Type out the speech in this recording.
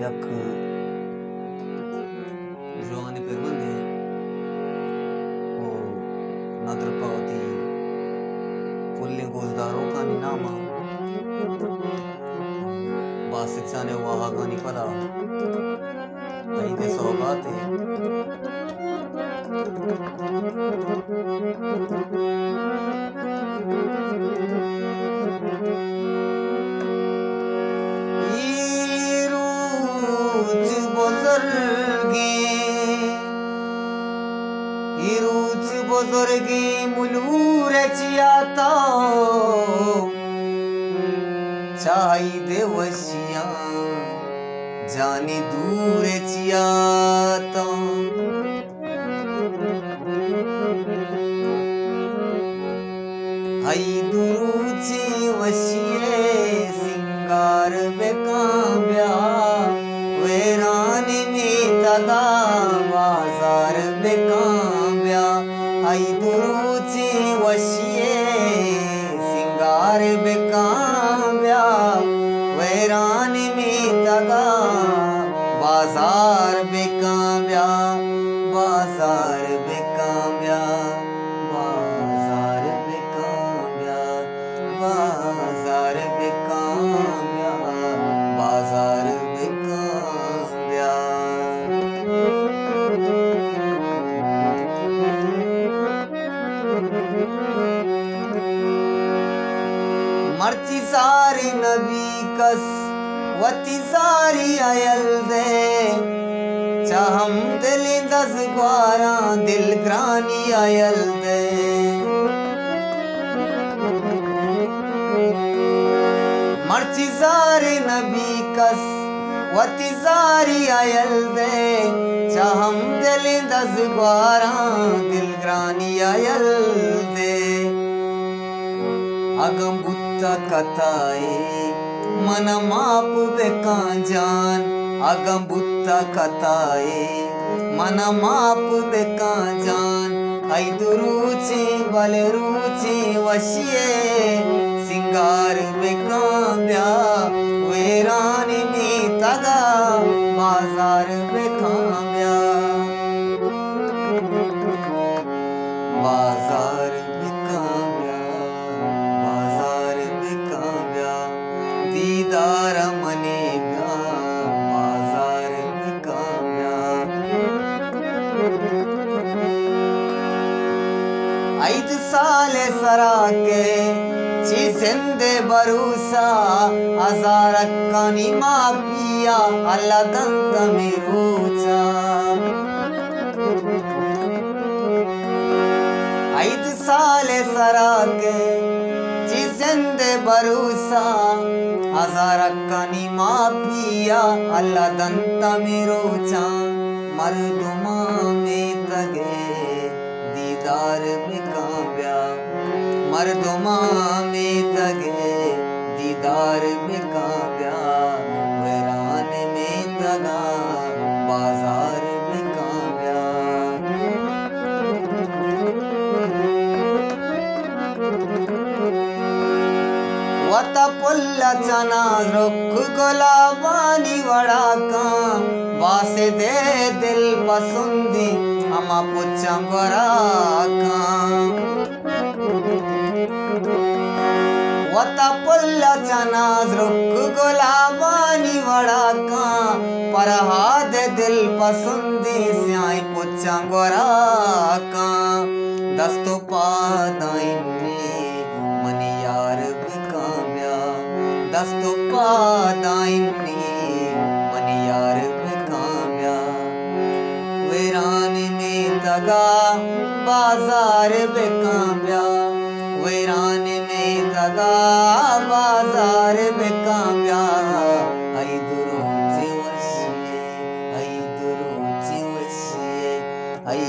यक जवानी पेरबंदे ओ नदर पावती पुल्ले गोजदारों का निनामा बासिचाने वाहागानी पला ऐदे सौगाते बुजुर्गी मुलूर चियाता चाई देवसिया जाने दूर चियाता हई दुरुची वशिये सिंगार बेकाम्या वेरान में तगा बाजार बेकाम्या आई दुरुची वशिये सिंगार बेकाम्या वैरान में तगा बाजार बेकाम्या बाजार बेकाम्या बाजार बेकाम्या बाजार बेकाम्या बाजार बेकाम्या मर्ची सारी नबी कस वती सारी अयल दे चाहम दिल दस ग्वारा दिल ग्रानी अयल दे मर्ची सारी नबी कस वती सारी अयल दे चाहम दिल दस ग्वारा दिल ग्रानी अयल दे अगम बुत्ता कताए मन माप बेका जान अगम बुत्ता कताए मन माप बेका जान आई दुरुची बलरुची वशिये सिंगार बेकाम्या वेरान में तगा बाजार बेकाम्या बाजार बेकाम्या बाजार बेकाम्या दीदार मने ब्या बाजार बेकाम्या ऐद साले सरा के चिंदे बरूसा हजार कानी मापिया अल्लाह दंत मिरूचा ऐद साले सरा के चिंदे बरूसा हजार कानी मापिया अल्लाह दंत मिरूचा मर्दुमा में तगे दीदार बेकाम्या मर्दुमा में तगे दीदार बेकाम्या वैरान में तगा बाजार बेकाम्या वता पुल्ला चना रुख गुलाबानी वड़ा का बासे दे दिल पसंदी अमा पुच्छा गोरा का वता पुल्ला चना रुख गुलाबानी वड़ा का परहाद दिल पसंदी स्याई पुच्छा गोरा का दस्तो पादाइने मन यार बेकाम्या दस्तो पादाइने मन यार बेकाम्या वेरान में तगा बाजार बेकाम्या वैरान में तगा बाजार बेकाम्या आई दुरुची वशिये आई दुरुची वशिये आई